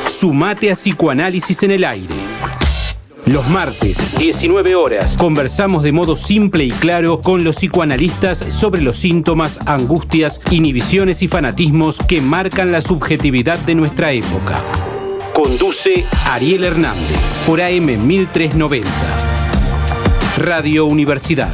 Sumate a Psicoanálisis en el Aire. Los martes, 19 horas, conversamos de modo simple y claro con los psicoanalistas sobre los síntomas, angustias, inhibiciones y fanatismos que marcan la subjetividad de nuestra época. Conduce Ariel Hernández por AM 1390. Radio Universidad.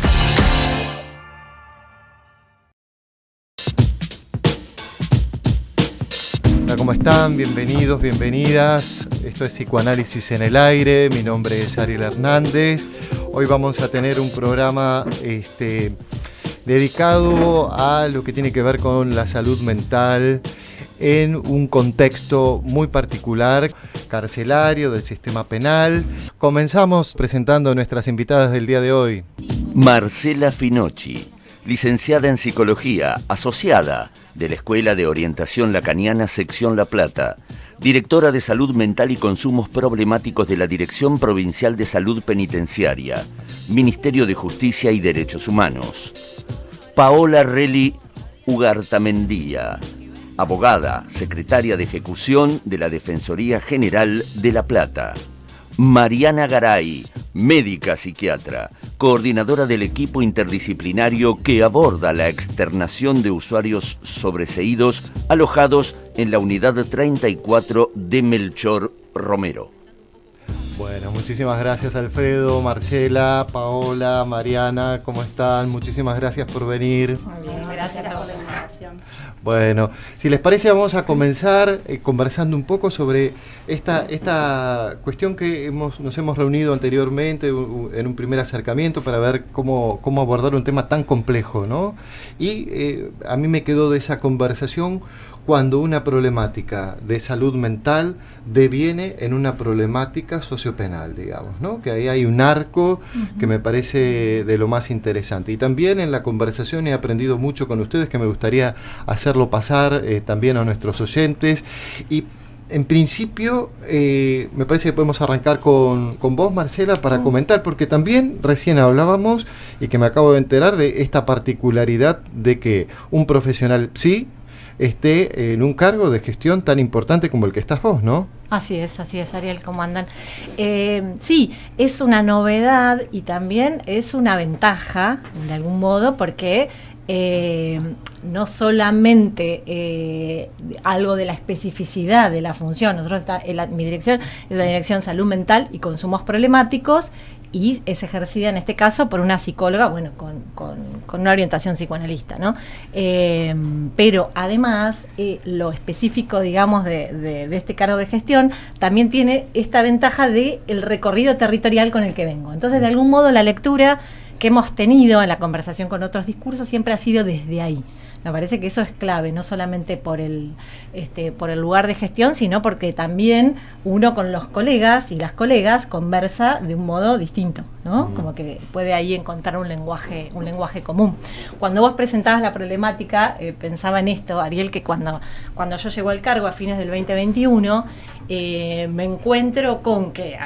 Hola, ¿cómo están? Bienvenidos, bienvenidas. Esto es Psicoanálisis en el Aire. Mi nombre es Ariel Hernández. Hoy vamos a tener un programa dedicado a lo que tiene que ver con la salud mental en un contexto muy particular, carcelario, del sistema penal. Comenzamos presentando a nuestras invitadas del día de hoy. Marcela Finocchi, licenciada en Psicología, asociada de la Escuela de Orientación Lacaniana Sección La Plata, directora de Salud Mental y Consumos Problemáticos de la Dirección Provincial de Salud Penitenciaria, Ministerio de Justicia y Derechos Humanos. Paola Relli Ugartamendía, abogada, secretaria de Ejecución de la Defensoría General de La Plata. Mariana Garay, médica psiquiatra, coordinadora del equipo interdisciplinario que aborda la externación de usuarios sobreseídos alojados en la unidad 34 de Melchor Romero. Bueno, muchísimas gracias Alfredo, Marcela, Paola, Mariana, ¿cómo están? Muchísimas gracias por venir. Muy bien, gracias por la invitación. Bueno, si les parece vamos a comenzar conversando un poco sobre esta cuestión que nos hemos reunido anteriormente en un primer acercamiento para ver cómo abordar un tema tan complejo, ¿no? Y a mí me quedó de esa conversación cuando una problemática de salud mental deviene en una problemática sociopenal, digamos, ¿no? Que ahí hay un arco que me parece de lo más interesante. Y también en la conversación he aprendido mucho con ustedes que me gustaría hacerlo pasar también a nuestros oyentes. Y en principio me parece que podemos arrancar con vos, Marcela, para comentar, porque también recién hablábamos y que me acabo de enterar de esta particularidad de que un profesional esté en un cargo de gestión tan importante como el que estás vos, ¿no? Así es, Ariel, ¿cómo andan? Sí, es una novedad y también es una ventaja, de algún modo, porque no solamente algo de la especificidad de la función, mi dirección es la Dirección Salud Mental y Consumos Problemáticos, y es ejercida en este caso por una psicóloga, bueno, con una orientación psicoanalista, ¿no? Pero además, lo específico, digamos, de este cargo de gestión, también tiene esta ventaja del recorrido territorial con el que vengo. Entonces, de algún modo, la lectura que hemos tenido en la conversación con otros discursos siempre ha sido desde ahí. Me parece que eso es clave, no solamente por el lugar de gestión, sino porque también uno con los colegas y las colegas conversa de un modo distinto, ¿no? Como que puede ahí encontrar un lenguaje común. Cuando vos presentabas la problemática, pensaba en esto, Ariel, que cuando yo llego al cargo a fines del 2021, me encuentro con que,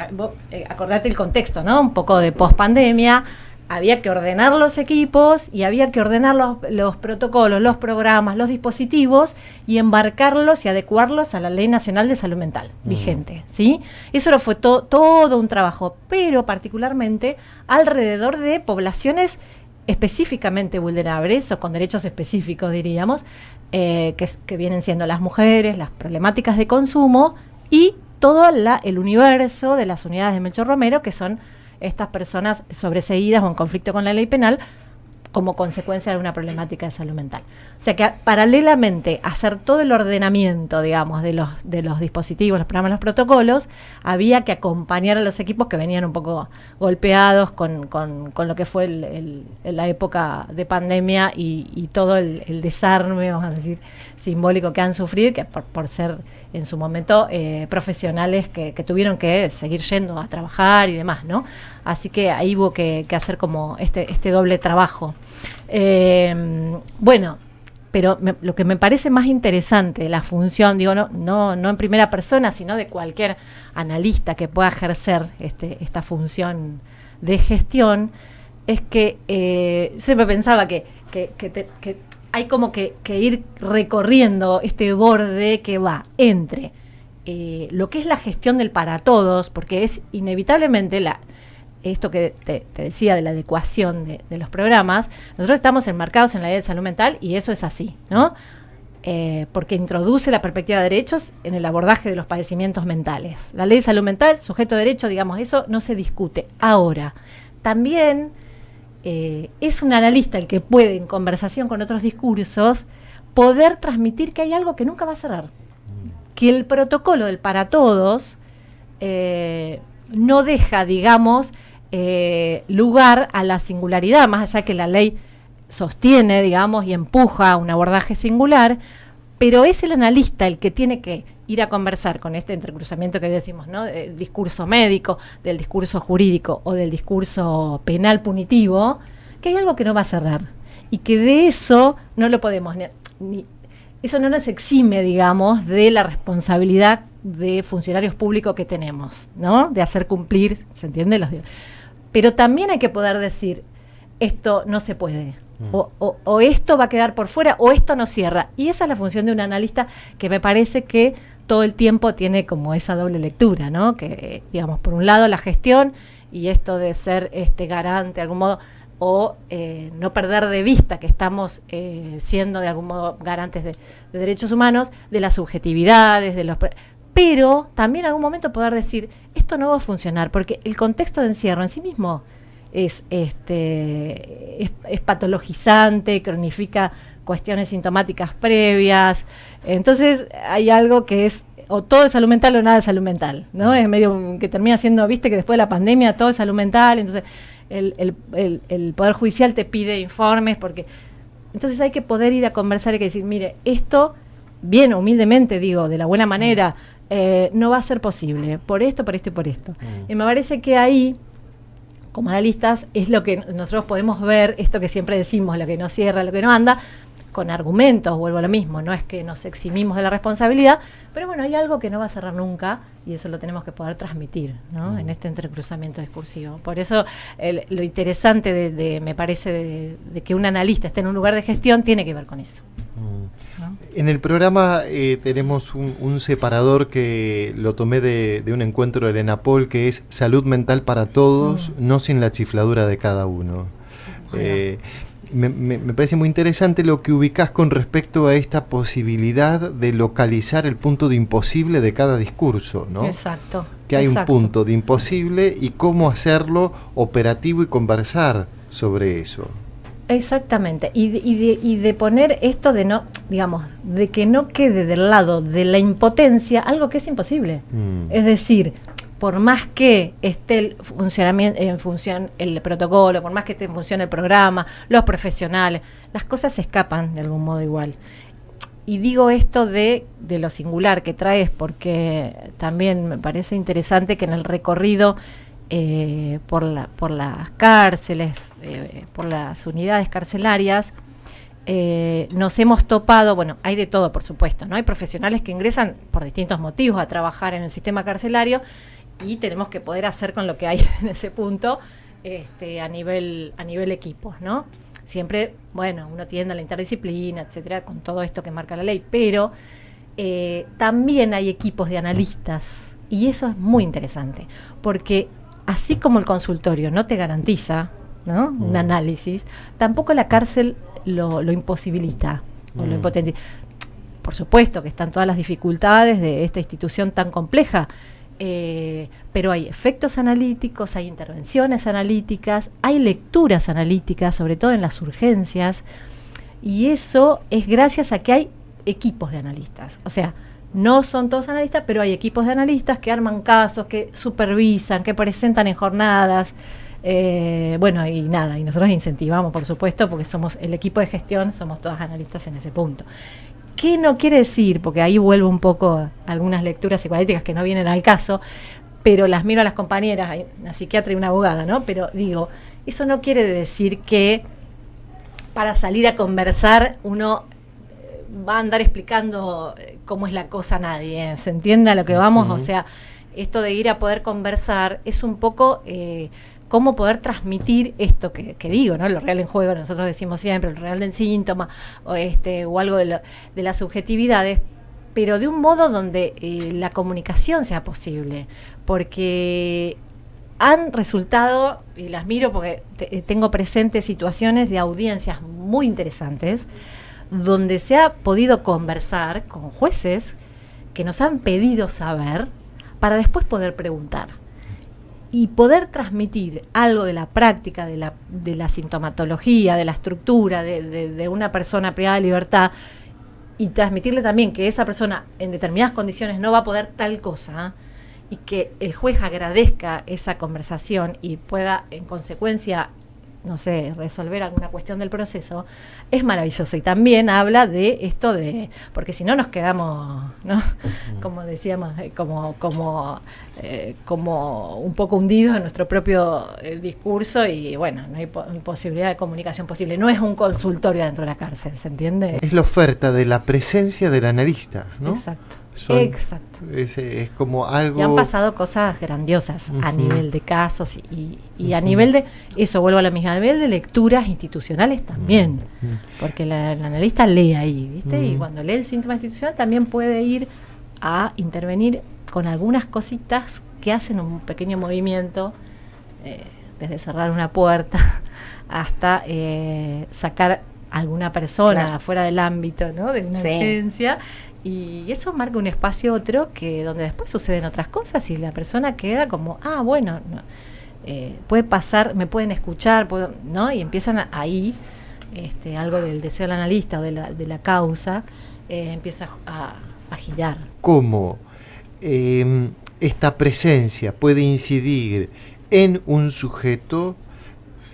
acordate el contexto, ¿no? Un poco de pospandemia. Había que ordenar los equipos y había que ordenar los protocolos, los programas, los dispositivos y embarcarlos y adecuarlos a la Ley Nacional de Salud Mental vigente, ¿sí? Eso fue todo un trabajo, pero particularmente alrededor de poblaciones específicamente vulnerables o con derechos específicos, diríamos, que vienen siendo las mujeres, las problemáticas de consumo y todo el universo de las unidades de Melchor Romero, que son estas personas sobreseídas o en conflicto con la ley penal como consecuencia de una problemática de salud mental. O sea que paralelamente a hacer todo el ordenamiento, digamos, de los dispositivos, los programas, los protocolos, había que acompañar a los equipos que venían un poco golpeados con lo que fue la época de pandemia y todo el desarme, vamos a decir, simbólico que han sufrido, que por ser en su momento profesionales que tuvieron que seguir yendo a trabajar y demás, ¿no? Así que ahí hubo que hacer como este doble trabajo. Bueno, pero lo que me parece más interesante de la función, digo, no en primera persona, sino de cualquier analista que pueda ejercer esta función de gestión, es que siempre pensaba que hay como que ir recorriendo este borde que va entre lo que es la gestión del para todos, porque es inevitablemente esto que te decía de la adecuación de los programas, nosotros estamos enmarcados en la ley de salud mental y eso es así, ¿no? Porque introduce la perspectiva de derechos en el abordaje de los padecimientos mentales. La ley de salud mental, sujeto de derecho, digamos, eso no se discute. Ahora, también es un analista el que puede, en conversación con otros discursos, poder transmitir que hay algo que nunca va a cerrar. Que el protocolo del para todos no deja, digamos, lugar a la singularidad, más allá que la ley sostiene, digamos, y empuja un abordaje singular, pero es el analista el que tiene que ir a conversar con este entrecruzamiento que decimos, ¿no? Del discurso médico, del discurso jurídico o del discurso penal punitivo, que hay algo que no va a cerrar y que de eso no lo podemos eso no nos exime, digamos, de la responsabilidad de funcionarios públicos que tenemos, ¿no? De hacer cumplir, ¿se entiende? Pero también hay que poder decir, esto no se puede, o esto va a quedar por fuera, o esto no cierra. Y esa es la función de un analista que me parece que todo el tiempo tiene como esa doble lectura, ¿no? Que, digamos, por un lado la gestión y esto de ser garante de algún modo, o no perder de vista que estamos siendo de algún modo garantes de derechos humanos, de las subjetividades, pero también en algún momento poder decir, esto no va a funcionar, porque el contexto de encierro en sí mismo es patologizante, cronifica cuestiones sintomáticas previas. Entonces hay algo que es o todo es salud mental o nada de salud mental, ¿no? Es medio que termina siendo, viste, que después de la pandemia todo es salud mental, entonces el Poder Judicial te pide informes, porque entonces hay que poder ir a conversar y que decir, mire, esto, bien humildemente digo, de la buena manera, no va a ser posible, por esto, por esto y por esto. Y me parece que ahí, como analistas, es lo que nosotros podemos ver, esto que siempre decimos, lo que no cierra, lo que no anda, con argumentos, vuelvo a lo mismo, no es que nos eximimos de la responsabilidad, pero bueno, hay algo que no va a cerrar nunca y eso lo tenemos que poder transmitir, ¿no? En este entrecruzamiento discursivo. Por eso lo interesante me parece de que un analista esté en un lugar de gestión tiene que ver con eso. ¿No? En el programa tenemos un separador que lo tomé de un encuentro de Elena Pol, que es salud mental para todos, no sin la chifladura de cada uno. Me parece muy interesante lo que ubicás con respecto a esta posibilidad de localizar el punto de imposible de cada discurso, ¿no? Exacto. Que hay un punto de imposible y cómo hacerlo operativo y conversar sobre eso. Exactamente. Y de poner esto de no, digamos, de que no quede del lado de la impotencia algo que es imposible. Es decir, por más que esté el funcionamiento en función el protocolo, por más que esté en función el programa, los profesionales, las cosas se escapan de algún modo igual. Y digo esto de lo singular que traes, porque también me parece interesante que en el recorrido por las cárceles, por las unidades carcelarias, nos hemos topado, bueno, hay de todo, por supuesto, ¿no? Hay profesionales que ingresan por distintos motivos a trabajar en el sistema carcelario, y tenemos que poder hacer con lo que hay en ese punto a nivel equipos, ¿no? Siempre, bueno, uno tiende a la interdisciplina, etcétera, con todo esto que marca la ley, pero también hay equipos de analistas, y eso es muy interesante, porque así como el consultorio no te garantiza, ¿no? Un análisis, tampoco la cárcel lo imposibilita o lo impotente. Por supuesto que están todas las dificultades de esta institución tan compleja, pero hay efectos analíticos, hay intervenciones analíticas, hay lecturas analíticas, sobre todo en las urgencias, y eso es gracias a que hay equipos de analistas. O sea, no son todos analistas, pero hay equipos de analistas que arman casos, que supervisan, que presentan en jornadas. Bueno, y nada, y nosotros incentivamos, por supuesto, porque somos el equipo de gestión, somos todas analistas en ese punto. ¿Qué no quiere decir? Porque ahí vuelvo un poco a algunas lecturas psicoanalíticas que no vienen al caso, pero las miro a las compañeras, hay una psiquiatra y una abogada, ¿no? Pero digo, eso no quiere decir que para salir a conversar uno va a andar explicando cómo es la cosa a nadie, ¿se entiende a lo que vamos? O sea, esto de ir a poder conversar es un poco cómo poder transmitir esto que digo, ¿no? Lo real en juego, nosotros decimos siempre, lo real del síntoma, o algo de las subjetividades, pero de un modo donde la comunicación sea posible, porque han resultado, y las miro porque tengo presentes situaciones de audiencias muy interesantes, donde se ha podido conversar con jueces que nos han pedido saber para después poder preguntar y poder transmitir algo de la práctica, de la sintomatología, de la estructura de una persona privada de libertad, y transmitirle también que esa persona en determinadas condiciones no va a poder tal cosa, y que el juez agradezca esa conversación y pueda en consecuencia, no sé, resolver alguna cuestión del proceso, es maravilloso. Y también habla de esto de, porque si no nos quedamos, ¿no? Como decíamos, como un poco hundidos en nuestro propio discurso, y bueno, no hay posibilidad de comunicación posible. No es un consultorio dentro de la cárcel, ¿se entiende? Es la oferta de la presencia del analista, ¿no? Exacto. Exacto. Es como algo... Y han pasado cosas grandiosas a nivel de casos y a nivel de, eso vuelvo a lo mismo, a nivel de lecturas institucionales también, porque el analista lee ahí, ¿viste? Y cuando lee el síntoma institucional también puede ir a intervenir con algunas cositas que hacen un pequeño movimiento, desde cerrar una puerta hasta sacar a alguna persona fuera del ámbito, ¿no? De una agencia. Y eso marca un espacio otro que donde después suceden otras cosas y la persona queda como, bueno, no, puede pasar, me pueden escuchar, ¿no? Y empiezan ahí algo del deseo del analista o de la causa, empieza a girar. ¿Cómo esta presencia puede incidir en un sujeto?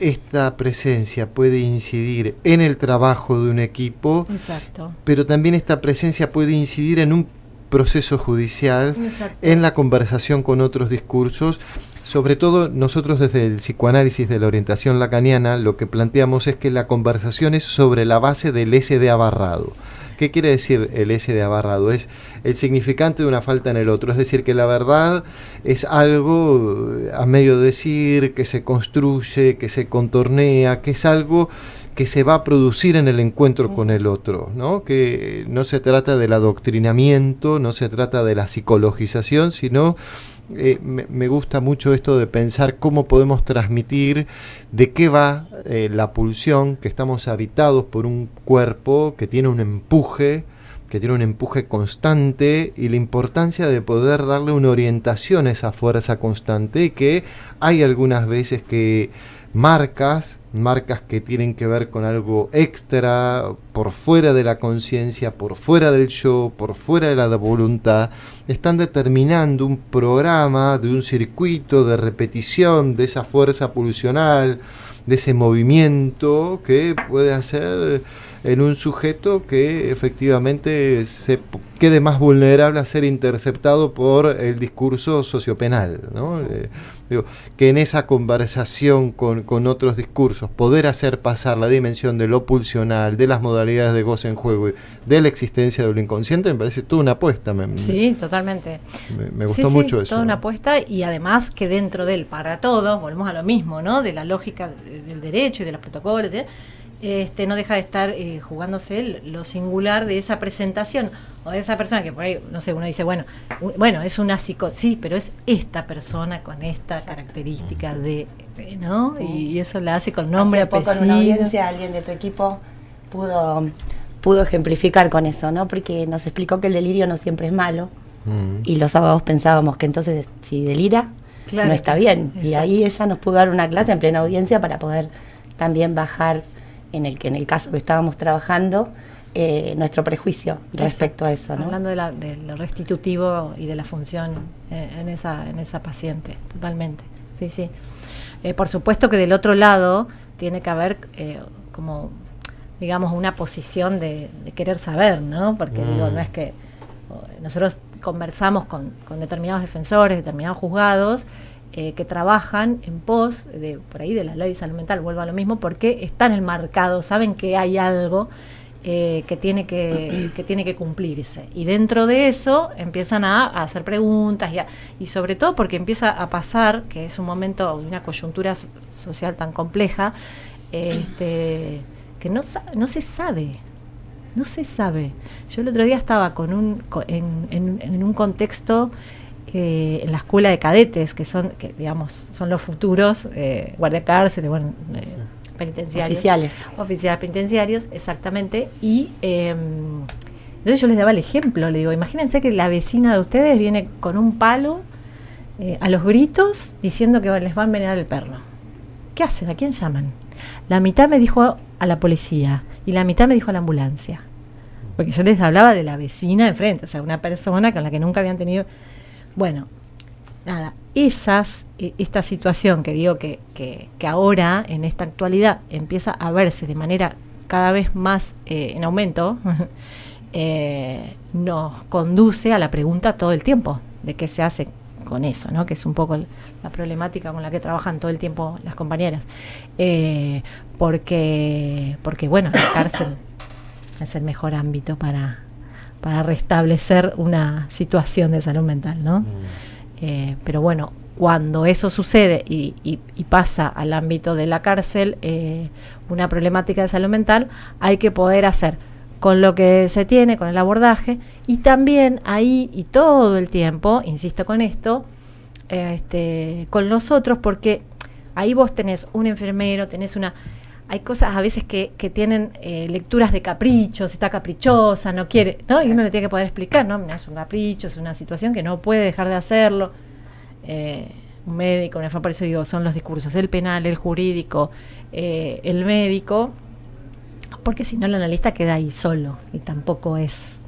Esta presencia puede incidir en el trabajo de un equipo. Exacto. Pero también esta presencia puede incidir en un proceso judicial, exacto, en la conversación con otros discursos. Sobre todo nosotros desde el psicoanálisis de la orientación lacaniana lo que planteamos es que la conversación es sobre la base del SDA barrado. ¿Qué quiere decir el SDA barrado? Es el significante de una falta en el otro, es decir, que la verdad es algo a medio decir, que se construye, que se contornea, que es algo que se va a producir en el encuentro con el otro, ¿no? Que no se trata del adoctrinamiento, no se trata de la psicologización, sino me gusta mucho esto de pensar cómo podemos transmitir de qué va la pulsión, que estamos habitados por un cuerpo que tiene un empuje constante, y la importancia de poder darle una orientación a esa fuerza constante, y que hay algunas veces que marcas que tienen que ver con algo extra, por fuera de la conciencia, por fuera del yo, por fuera de la voluntad, están determinando un programa de un circuito de repetición de esa fuerza pulsional, de ese movimiento que puede hacer en un sujeto que efectivamente se quede más vulnerable a ser interceptado por el discurso sociopenal, ¿no? Que en esa conversación con otros discursos, poder hacer pasar la dimensión de lo pulsional, de las modalidades de goce en juego, de la existencia de lo inconsciente, me parece toda una apuesta. Sí, totalmente. Me gustó mucho eso. Toda una apuesta, y además que dentro del para todos, volvemos a lo mismo, ¿no? De la lógica del derecho y de los protocolos, no deja de estar jugándose lo singular de esa presentación o de esa persona que por ahí, no sé, uno dice, bueno, es una sí, pero es esta persona con esta característica de, ¿no? Y eso la hace con nombre, apellido. Hace poco en una audiencia alguien de tu equipo pudo ejemplificar con eso, ¿no? Porque nos explicó que el delirio no siempre es malo, y los abogados pensábamos que entonces si delira, no está bien. Exacto. Y ahí ella nos pudo dar una clase en plena audiencia para poder también bajar en el caso que estábamos trabajando, nuestro prejuicio respecto a eso, ¿no? Hablando de lo restitutivo y de la función en esa paciente, totalmente. Sí. Por supuesto que del otro lado tiene que haber como, digamos, una posición de querer saber, ¿no? Porque digo, no es que nosotros conversamos con determinados defensores, determinados juzgados, que trabajan en pos de por ahí de la ley de salud mental, vuelvo a lo mismo, porque están enmarcados, saben que hay algo que tiene que cumplirse, y dentro de eso empiezan a hacer preguntas y sobre todo porque empieza a pasar que es un momento de una coyuntura social tan compleja, que no se sabe No se sabe. Yo el otro día estaba en un contexto en la escuela de cadetes, que digamos, son los futuros guardiacárceles, penitenciarios. Oficiales penitenciarios, exactamente. Y entonces yo les daba el ejemplo, le digo, imagínense que la vecina de ustedes viene con un palo a los gritos diciendo que les va a envenenar el perro. ¿Qué hacen? ¿A quién llaman? La mitad me dijo a la policía y la mitad me dijo a la ambulancia. Porque yo les hablaba de la vecina de enfrente, o sea, una persona con la que nunca habían tenido... Bueno, nada, esta situación que digo que ahora, en esta actualidad, empieza a verse de manera cada vez más en aumento, nos conduce a la pregunta todo el tiempo de qué se hace con eso, ¿no? Que es un poco la problemática con la que trabajan todo el tiempo las compañeras. Porque bueno, la cárcel es el mejor ámbito para restablecer una situación de salud mental, ¿no? Pero bueno, cuando eso sucede y pasa al ámbito de la cárcel, una problemática de salud mental, hay que poder hacer con lo que se tiene, con el abordaje, y también ahí y todo el tiempo, insisto con esto, con los otros, porque ahí vos tenés un enfermero, hay cosas a veces que tienen lecturas de caprichos, está caprichosa, no quiere, ¿no? Y uno le tiene que poder explicar, ¿no? Es un capricho, es una situación que no puede dejar de hacerlo. Un médico, por eso digo, son los discursos, el penal, el jurídico, el médico, porque si no el analista queda ahí solo y tampoco es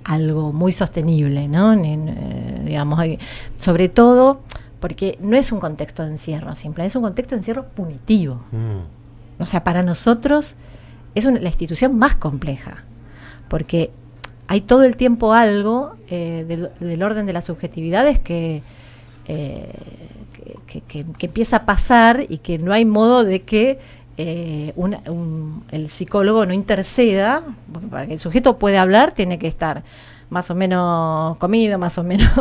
algo muy sostenible, ¿no? Digamos, sobre todo porque no es un contexto de encierro simple, es un contexto de encierro punitivo. O sea, para nosotros es la institución más compleja, porque hay todo el tiempo algo del orden de las subjetividades que empieza a pasar y que no hay modo de que el psicólogo no interceda. Para que el sujeto pueda hablar tiene que estar más o menos comido, más o menos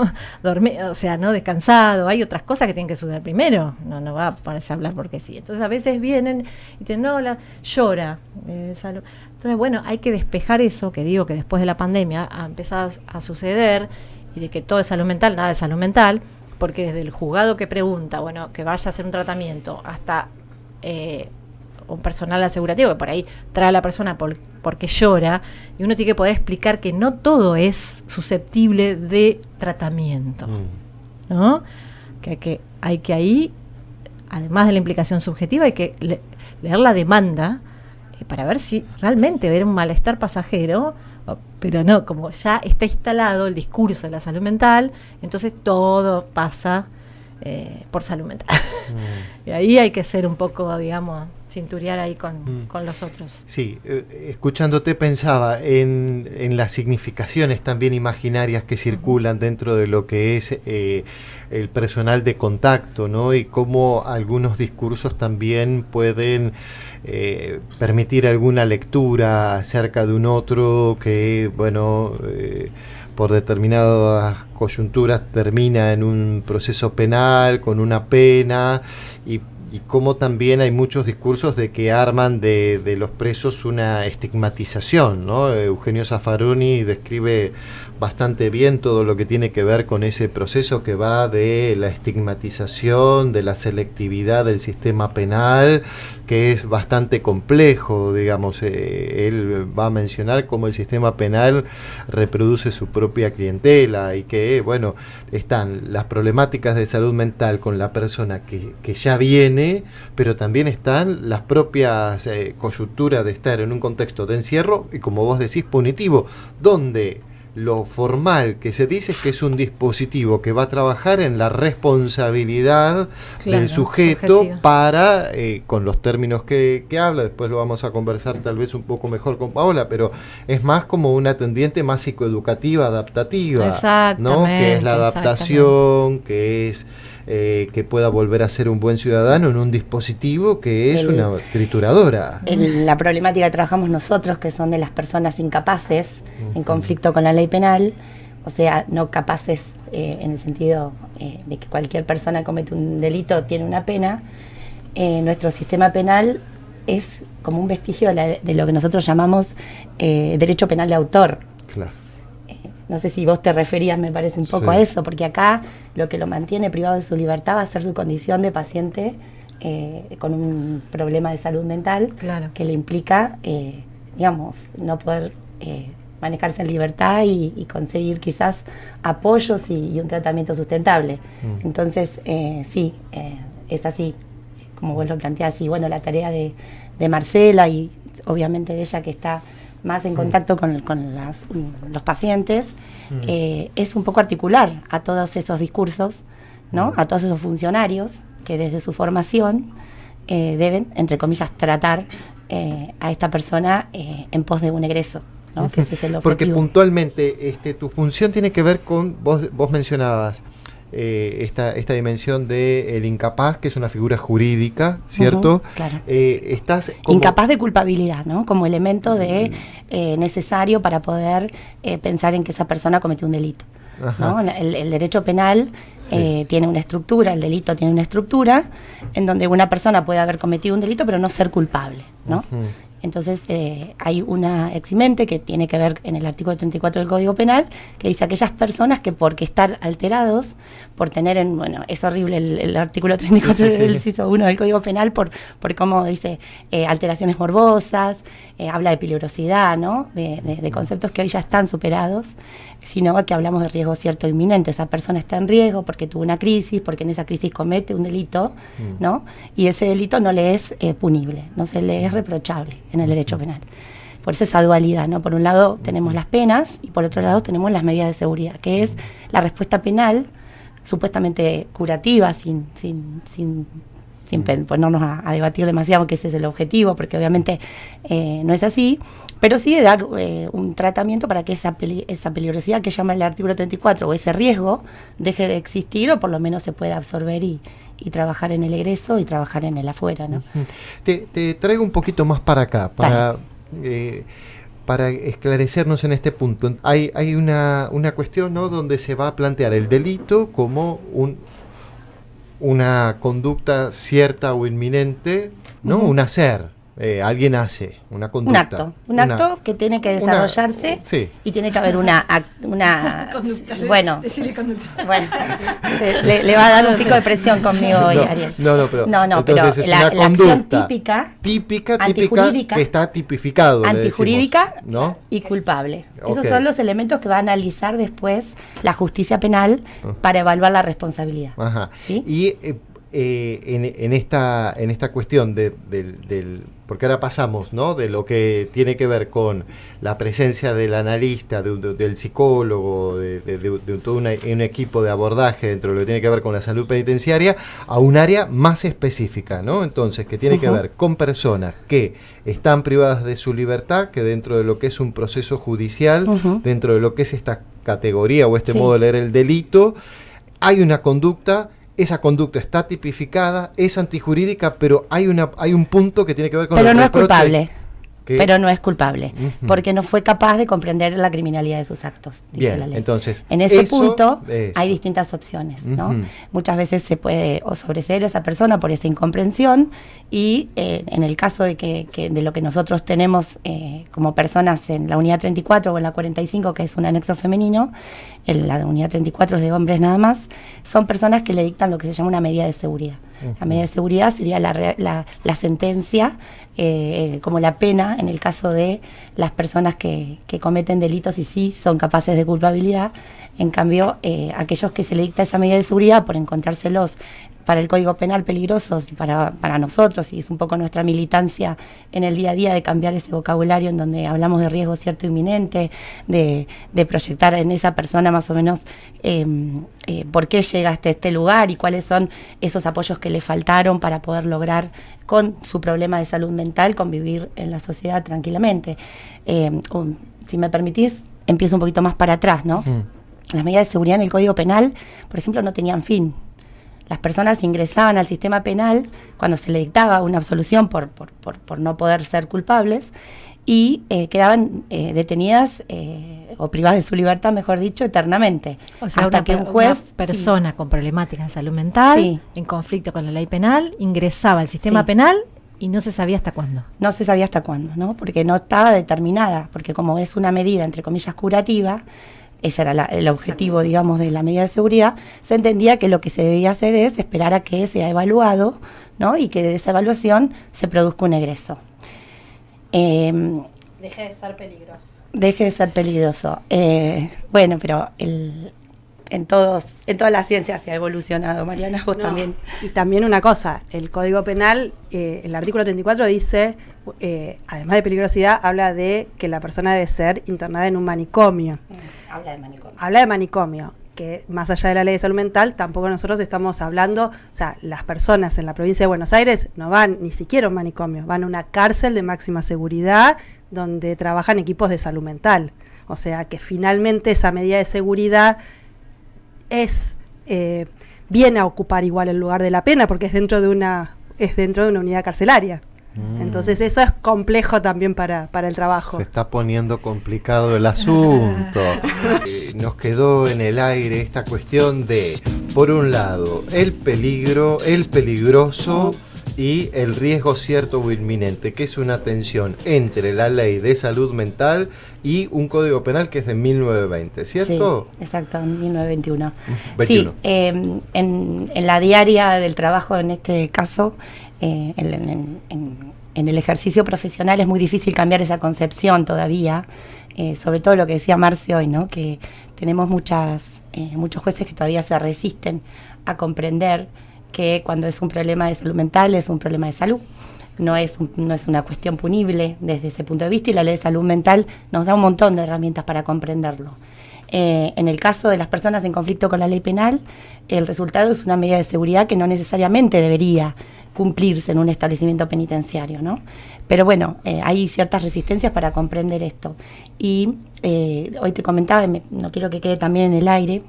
dormido, o sea, no descansado. Hay otras cosas que tienen que suceder primero, no va a ponerse a hablar porque sí. Entonces a veces vienen y dicen, no, llora. Entonces bueno, hay que despejar eso, que digo que después de la pandemia ha empezado a suceder, y de que todo es salud mental, nada es salud mental, porque desde el juzgado que pregunta, bueno, que vaya a hacer un tratamiento, hasta un personal asegurativo que por ahí trae a la persona porque llora, y uno tiene que poder explicar que no todo es susceptible de tratamiento, ¿no? Que hay que ahí, además de la implicación subjetiva, hay que leer la demanda para ver si realmente era un malestar pasajero, pero no, como ya está instalado el discurso de la salud mental, entonces todo pasa por salud mental. Y ahí hay que ser un poco, digamos, cinturear ahí con los otros. Sí, escuchándote pensaba en las significaciones también imaginarias que circulan dentro de lo que es el personal de contacto, ¿no? Y cómo algunos discursos también pueden permitir alguna lectura acerca de un otro que, bueno, por determinadas coyunturas termina en un proceso penal, con una pena, y cómo también hay muchos discursos de que arman de los presos una estigmatización, ¿no? Eugenio Zaffaroni describe bastante bien todo lo que tiene que ver con ese proceso que va de la estigmatización, de la selectividad del sistema penal, que es bastante complejo, digamos. Él va a mencionar cómo el sistema penal reproduce su propia clientela y que, bueno, están las problemáticas de salud mental con la persona que ya viene, pero también están las propias coyunturas de estar en un contexto de encierro y, como vos decís, punitivo, donde lo formal que se dice es que es un dispositivo que va a trabajar en la responsabilidad del sujeto subjetivo. Para, con los términos que habla, después lo vamos a conversar tal vez un poco mejor con Paola, pero es más como una tendiente más psicoeducativa, adaptativa, ¿no? Que es la adaptación, que es que pueda volver a ser un buen ciudadano en un dispositivo que es una trituradora. La problemática que trabajamos nosotros, que son de las personas incapaces en conflicto con la ley penal, o sea, no capaces en el sentido de que cualquier persona comete un delito tiene una pena. Nuestro sistema penal es como un vestigio de lo que nosotros llamamos derecho penal de autor. Claro. No sé si vos te referías, me parece un poco a eso, porque acá lo que lo mantiene privado de su libertad va a ser su condición de paciente con un problema de salud mental, claro, que le implica, digamos, no poder manejarse en libertad y conseguir quizás apoyos y un tratamiento sustentable. Entonces, sí, es así, como vos lo planteás, y bueno, la tarea de Marcela y obviamente de ella que está más en contacto con los pacientes, es un poco articular a todos esos discursos, ¿no? A todos esos funcionarios que desde su formación deben, entre comillas, tratar a esta persona en pos de un egreso, ¿no? Que ese es el objetivo. Porque puntualmente tu función tiene que ver con, vos mencionabas esta dimensión de el incapaz, que es una figura jurídica, ¿cierto? Claro. Estás como incapaz de culpabilidad, ¿no? Como elemento de necesario para poder pensar en que esa persona cometió un delito, ¿no? El derecho penal tiene una estructura, el delito tiene una estructura en donde una persona puede haber cometido un delito pero no ser culpable, ¿no? Entonces hay una eximente que tiene que ver en el artículo 34 del Código Penal, que dice aquellas personas que porque estar alterados, por tener bueno, es horrible el artículo 34 del inciso 1 del Código Penal, por cómo dice alteraciones morbosas, habla de peligrosidad, ¿no? De conceptos que hoy ya están superados, sino que hablamos de riesgo cierto inminente. Esa persona está en riesgo porque tuvo una crisis, porque en esa crisis comete un delito, ¿no? Y ese delito no le es punible, no se le es reprochable en el derecho penal. Por eso esa dualidad, ¿no? Por un lado tenemos las penas y por otro lado tenemos las medidas de seguridad, que es la respuesta penal supuestamente curativa, sin ponernos a debatir demasiado, que ese es el objetivo, porque obviamente no es así, pero sí de dar un tratamiento para que esa peligrosidad que llama el artículo 34 o ese riesgo deje de existir o por lo menos se pueda absorber y trabajar en el egreso y trabajar en el afuera, ¿no? Te traigo un poquito más para acá, para esclarecernos en este punto. Hay una cuestión, ¿no?, donde se va a plantear el delito como una conducta cierta o inminente, ¿no? Un hacer. Alguien hace una conducta. Un acto que tiene que desarrollarse y tiene que haber una bueno, le va a dar un pico de presión conmigo hoy, Ariel. No, pero es la acción típica antijurídica, que está tipificado, antijurídica, ¿no? Y culpable. Esos son los elementos que va a analizar después la justicia penal para evaluar la responsabilidad. ¿Sí? Y en esta cuestión del porque ahora pasamos, ¿no?, de lo que tiene que ver con la presencia del analista, del psicólogo, de todo un equipo de abordaje dentro de lo que tiene que ver con la salud penitenciaria, a un área más específica, ¿no? Entonces, que tiene que ver con personas que están privadas de su libertad, que dentro de lo que es un proceso judicial, dentro de lo que es esta categoría o este modo de leer el delito, hay una conducta. Esa conducta está tipificada, es antijurídica, pero hay un punto que tiene que ver con el reproche. Pero no es culpable, porque no fue capaz de comprender la criminalidad de sus actos, dice la ley. Entonces, en ese punto hay distintas opciones, ¿no? Muchas veces se puede o sobreseer a esa persona por esa incomprensión y en el caso de que de lo que nosotros tenemos como personas en la unidad 34 o en la 45, que es un anexo femenino, en la unidad 34 es de hombres nada más, son personas que le dictan lo que se llama una medida de seguridad. La medida de seguridad sería la sentencia, como la pena en el caso de las personas que cometen delitos y sí son capaces de culpabilidad. En cambio, aquellos que se le dicta esa medida de seguridad por encontrárselos para el Código Penal peligrosos y para nosotros, y es un poco nuestra militancia en el día a día de cambiar ese vocabulario en donde hablamos de riesgo cierto inminente, de proyectar en esa persona más o menos por qué llega hasta este lugar y cuáles son esos apoyos que le faltaron para poder lograr con su problema de salud mental convivir en la sociedad tranquilamente. Si me permitís, empiezo un poquito más para atrás, ¿no? Las medidas de seguridad en el Código Penal, por ejemplo, no tenían fin. Las personas ingresaban al sistema penal cuando se le dictaba una absolución por no poder ser culpables y quedaban detenidas o privadas de su libertad, mejor dicho, eternamente. O sea, hasta que un juez, una persona con problemáticas de salud mental, en conflicto con la ley penal, ingresaba al sistema penal Y no se sabía hasta cuándo. No se sabía hasta cuándo, ¿no? Porque no estaba determinada, porque como es una medida, entre comillas, curativa, ese era el objetivo, digamos, de la medida de seguridad, se entendía que lo que se debía hacer es esperar a que sea evaluado, ¿no? Y que de esa evaluación se produzca un egreso. Deje de ser peligroso. Deje de ser peligroso. Bueno, pero en todas las ciencias se ha evolucionado, Mariana, vos también. Y también una cosa, el Código Penal, el artículo 34 dice, además de peligrosidad, habla de que la persona debe ser internada en un manicomio. Habla de manicomio. Habla de manicomio, que más allá de la ley de salud mental, tampoco nosotros estamos hablando, o sea, las personas en la provincia de Buenos Aires no van ni siquiera a un manicomio, van a una cárcel de máxima seguridad donde trabajan equipos de salud mental. O sea, que finalmente esa medida de seguridad viene a ocupar igual el lugar de la pena porque es dentro de una unidad carcelaria. Entonces eso es complejo también para el trabajo. Se está poniendo complicado el asunto. Nos quedó en el aire esta cuestión de, por un lado, el peligro, el peligroso y el riesgo cierto o inminente, que es una tensión entre la ley de salud mental y un código penal que es de 1920, ¿cierto? Sí, exacto, en 1921. 21. Sí, en la diaria del trabajo, en este caso, en el ejercicio profesional es muy difícil cambiar esa concepción todavía, sobre todo lo que decía Marce hoy, ¿no? Que tenemos muchos jueces que todavía se resisten a comprender que cuando es un problema de salud mental es un problema de salud. No es una cuestión punible desde ese punto de vista, y la ley de salud mental nos da un montón de herramientas para comprenderlo. En el caso de las personas en conflicto con la ley penal, el resultado es una medida de seguridad que no necesariamente debería cumplirse en un establecimiento penitenciario, ¿no? Pero bueno, hay ciertas resistencias para comprender esto. Y hoy te comentaba, no quiero que quede también en el aire,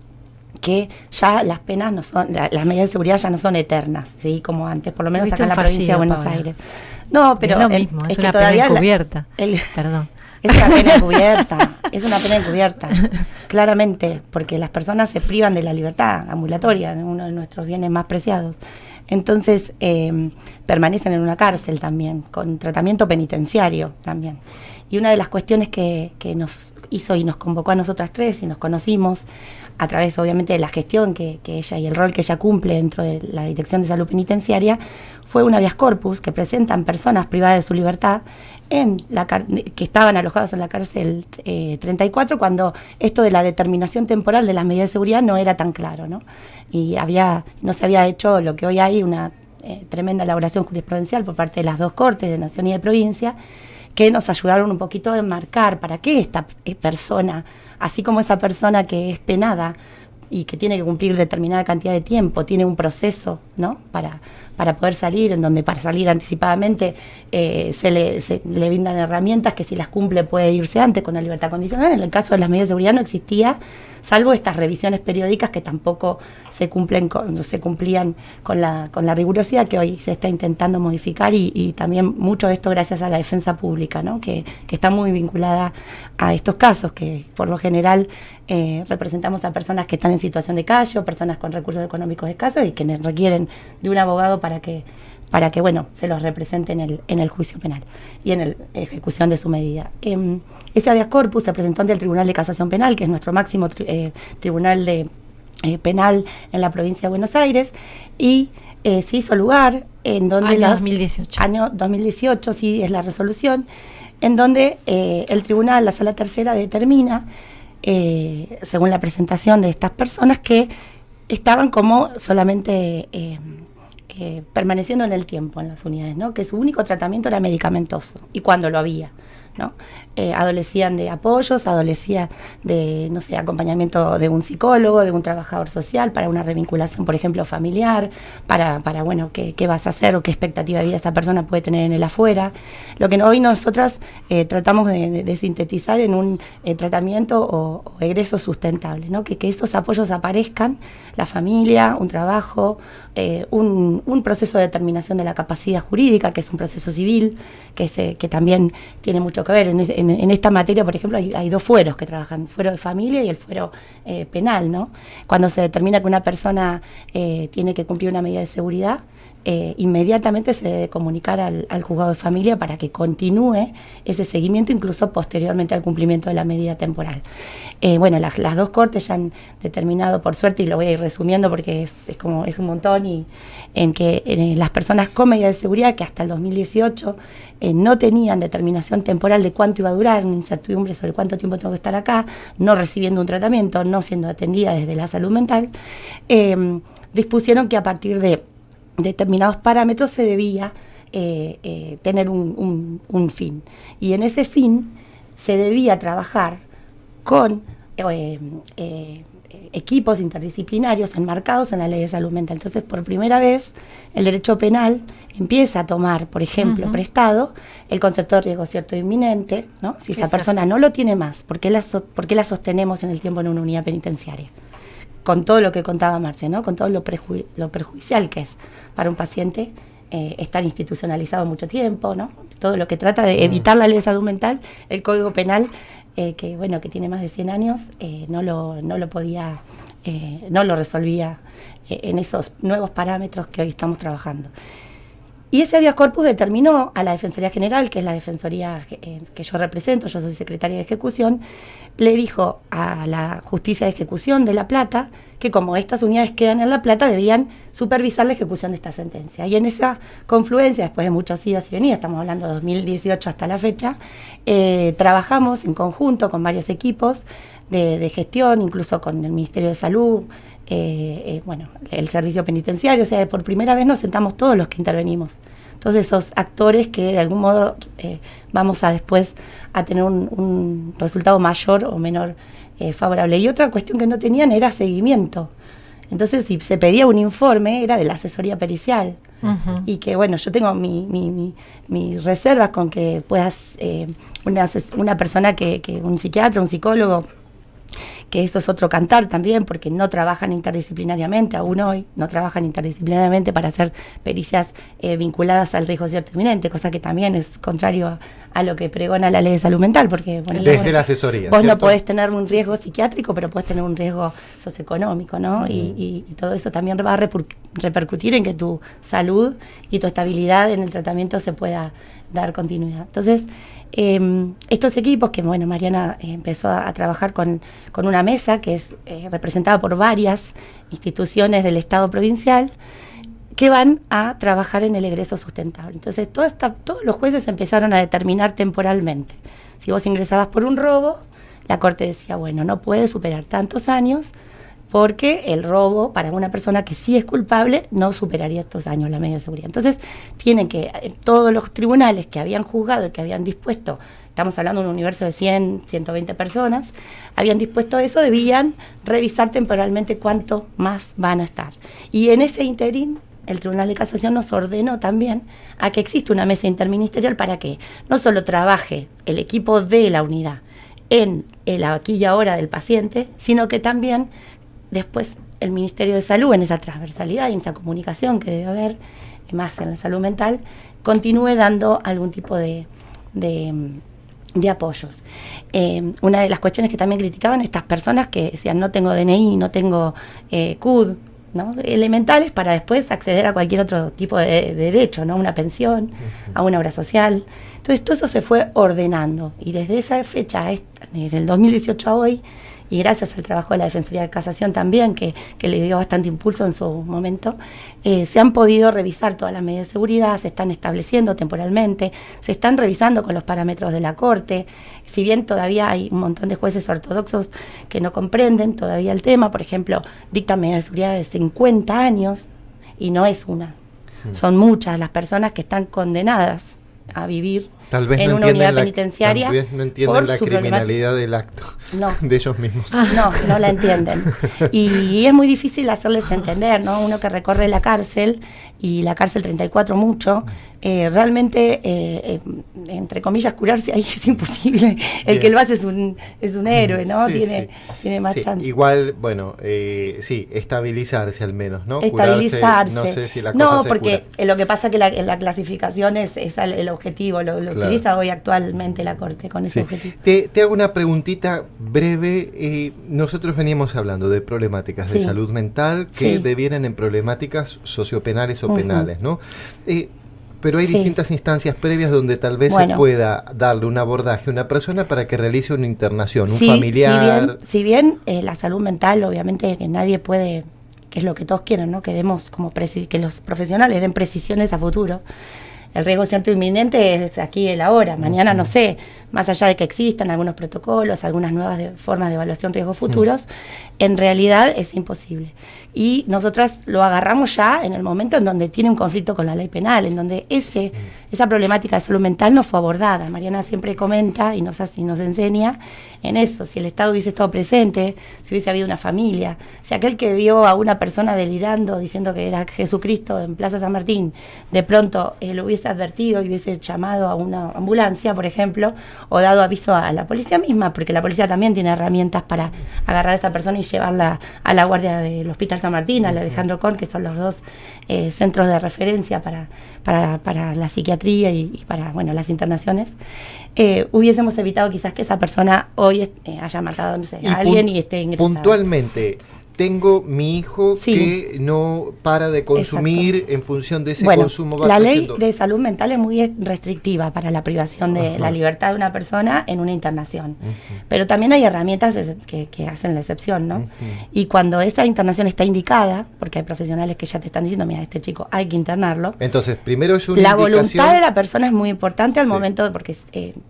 que ya las penas no son, las medidas de seguridad ya no son eternas, ¿sí? Como antes, por lo menos acá en la provincia de Buenos Aires. No, pero es lo mismo, es una todavía pena encubierta. Perdón. Es una pena encubierta, claramente, porque las personas se privan de la libertad ambulatoria, uno de nuestros bienes más preciados. Entonces, permanecen en una cárcel también, con tratamiento penitenciario también. Y una de las cuestiones que nos hizo y nos convocó a nosotras tres y nos conocimos a través, obviamente, de la gestión que ella y el rol que ella cumple dentro de la Dirección de Salud Penitenciaria, fue un habeas corpus que presentan personas privadas de su libertad que estaban alojados en la cárcel 34, cuando esto de la determinación temporal de las medidas de seguridad no era tan claro, ¿no? Y no se había hecho lo que hoy hay, una tremenda elaboración jurisprudencial por parte de las dos cortes de Nación y de Provincia, que nos ayudaron un poquito a enmarcar para qué esta persona, así como esa persona que es penada y que tiene que cumplir determinada cantidad de tiempo, tiene un proceso, ¿no? Para poder salir, en donde para salir anticipadamente se le brindan herramientas que si las cumple puede irse antes con la libertad condicional. En el caso de las medidas de seguridad no existía, salvo estas revisiones periódicas que tampoco se cumplían con la rigurosidad que hoy se está intentando modificar, y también mucho de esto gracias a la defensa pública, ¿no? que está muy vinculada a estos casos, que por lo general representamos a personas que están en situación de calle, personas con recursos económicos escasos y que requieren de un abogado para que bueno, se los represente en el juicio penal y en la ejecución de su medida. Ese habeas corpus se presentó ante el Tribunal de Casación Penal, que es nuestro máximo tribunal penal en la provincia de Buenos Aires, y se hizo lugar en donde... Año 2018. Año 2018, sí, es la resolución, en donde el tribunal, la Sala Tercera, determina, según la presentación de estas personas, que estaban como solamente... permaneciendo en el tiempo en las unidades, ¿no? Que su único tratamiento era medicamentoso, y cuando lo había, ¿no? Adolecían de apoyos, adolecían de, no sé, acompañamiento de un psicólogo, de un trabajador social para una revinculación, por ejemplo, familiar, para bueno, qué vas a hacer o qué expectativa de vida esa persona puede tener en el afuera. Lo que hoy nosotras tratamos de sintetizar en un tratamiento o egreso sustentable, ¿no? Que esos apoyos aparezcan, la familia, un trabajo, un proceso de determinación de la capacidad jurídica, que es un proceso civil, que también tiene mucho que ver. En esta materia, por ejemplo, hay dos fueros que trabajan, fuero de familia y el fuero penal, ¿no? Cuando se determina que una persona tiene que cumplir una medida de seguridad, inmediatamente se debe comunicar al juzgado de familia para que continúe ese seguimiento, incluso posteriormente al cumplimiento de la medida temporal. Bueno, las dos cortes ya han determinado, por suerte, y lo voy a ir resumiendo porque es un montón, y en que las personas con medida de seguridad que hasta el 2018 no tenían determinación temporal de cuánto iba a durar, ni incertidumbre sobre cuánto tiempo tengo que estar acá, no recibiendo un tratamiento, no siendo atendida desde la salud mental, dispusieron que a partir de determinados parámetros se debía tener un fin. Y en ese fin se debía trabajar con equipos interdisciplinarios enmarcados en la Ley de Salud Mental. Entonces, por primera vez, el derecho penal empieza a tomar, por ejemplo, prestado el concepto de riesgo cierto e inminente, ¿no? Si esa persona no lo tiene más, ¿por qué la sostenemos en el tiempo en una unidad penitenciaria? Con todo lo que contaba Marce, ¿no? Con todo lo perjudicial que es para un paciente estar institucionalizado mucho tiempo, ¿no? Todo lo que trata de evitar la Ley de Salud Mental, el Código Penal, que tiene más de 100 años, no lo podía, no lo resolvía en esos nuevos parámetros que hoy estamos trabajando. Y ese habeas corpus determinó a la Defensoría General, que es la defensoría que yo represento, yo soy secretaria de ejecución, le dijo a la Justicia de Ejecución de La Plata que como estas unidades quedan en La Plata, debían supervisar la ejecución de esta sentencia. Y en esa confluencia, después de muchos idas y venidas, estamos hablando de 2018 hasta la fecha, trabajamos en conjunto con varios equipos de gestión, incluso con el Ministerio de Salud, el servicio penitenciario. O sea, por primera vez nos sentamos todos los que intervenimos, todos esos actores que de algún modo vamos a después a tener un resultado mayor o menor favorable. Y otra cuestión que no tenían era seguimiento. Entonces, si se pedía un informe, era de la asesoría pericial. Y que, bueno, yo tengo mis reservas con que puedas, una persona que un psiquiatra, un psicólogo, que eso es otro cantar también, porque no trabajan interdisciplinariamente, aún hoy no trabajan interdisciplinariamente para hacer pericias vinculadas al riesgo cierto inminente, cosa que también es contrario a lo que pregona la Ley de Salud Mental, porque bueno, desde la asesoría, vos ¿cierto? no podés tener un riesgo psiquiátrico, pero podés tener un riesgo socioeconómico, ¿no? Y todo eso también va a repercutir en que tu salud y tu estabilidad en el tratamiento se pueda dar continuidad. Entonces, estos equipos que, bueno, Mariana empezó a trabajar con una mesa que es representada por varias instituciones del Estado provincial que van a trabajar en el egreso sustentable. Entonces, todos los jueces empezaron a determinar temporalmente. Si vos ingresabas por un robo, la Corte decía, bueno, no puede superar tantos años porque el robo para una persona que sí es culpable no superaría estos años la medida de seguridad. Entonces, tienen que, todos los tribunales que habían juzgado y que habían dispuesto, estamos hablando de un universo de 100, 120 personas, habían dispuesto eso, debían revisar temporalmente cuánto más van a estar. Y en ese interín, el Tribunal de Casación nos ordenó también a que exista una mesa interministerial para que no solo trabaje el equipo de la unidad en el aquí y ahora del paciente, sino que también después el Ministerio de Salud, en esa transversalidad y en esa comunicación que debe haber, más en la salud mental, continúe dando algún tipo de apoyos. Una de las cuestiones que también criticaban estas personas que decían no tengo DNI, no tengo CUD, ¿no? Elementales para después acceder a cualquier otro tipo de derecho, ¿no? Una pensión, a una obra social. Entonces todo eso se fue ordenando y desde esa fecha, desde el 2018 a hoy, y gracias al trabajo de la Defensoría de Casación también, que le dio bastante impulso en su momento, se han podido revisar todas las medidas de seguridad, se están estableciendo temporalmente, se están revisando con los parámetros de la Corte. Si bien todavía hay un montón de jueces ortodoxos que no comprenden todavía el tema, por ejemplo, dictan medidas de seguridad de 50 años, y no es una, son muchas las personas que están condenadas a vivir tal vez en no una unidad entienden penitenciaria. Tal vez no entienden la criminalidad del acto de ellos mismos. No la entienden. Y es muy difícil hacerles entender, ¿no? Uno que recorre la cárcel, y la cárcel 34 mucho, realmente, entre comillas, curarse ahí es imposible. El que lo hace es un héroe, ¿no? Tiene más chance. Igual, bueno, estabilizarse al menos, ¿no? Estabilizarse. Curarse, no sé si la cosa se porque cura. Lo que pasa es que la clasificación es el objetivo, lo utiliza hoy actualmente la Corte con ese objetivo. Te hago una preguntita breve. Nosotros veníamos hablando de problemáticas de salud mental que devienen en problemáticas sociopenales o penales, ¿no? Pero hay distintas instancias previas donde tal vez se pueda darle un abordaje a una persona para que realice una internación, un familiar. Si bien la salud mental, obviamente que nadie puede, que es lo que todos quieren, ¿no? Que demos que los profesionales den precisiones a futuro. El riesgo cierto inminente es aquí y el ahora. Mañana no sé, más allá de que existan algunos protocolos, algunas nuevas formas de evaluación de riesgos futuros, en realidad es imposible. Y nosotras lo agarramos ya en el momento en donde tiene un conflicto con la ley penal, en donde esa problemática de salud mental no fue abordada. Mariana siempre comenta y nos enseña en eso. Si el Estado hubiese estado presente, si hubiese habido una familia, si aquel que vio a una persona delirando diciendo que era Jesucristo en Plaza San Martín, de pronto lo hubiese advertido y hubiese llamado a una ambulancia, por ejemplo, o dado aviso a la policía misma, porque la policía también tiene herramientas para agarrar a esa persona y llevarla a la guardia del Hospital San Martín, al Alejandro Korn, que son los dos centros de referencia para la psiquiatría y para las internaciones. Hubiésemos evitado quizás que esa persona hoy haya matado a alguien y esté ingresada. Puntualmente, tengo mi hijo que no para de consumir en función de ese consumo. La ley de salud mental es muy restrictiva para la privación de la libertad de una persona en una internación. Pero también hay herramientas que hacen la excepción, ¿no? Y cuando esa internación está indicada, porque hay profesionales que ya te están diciendo, mira, este chico hay que internarlo. Entonces, primero es una indicación. La voluntad de la persona es muy importante al momento, porque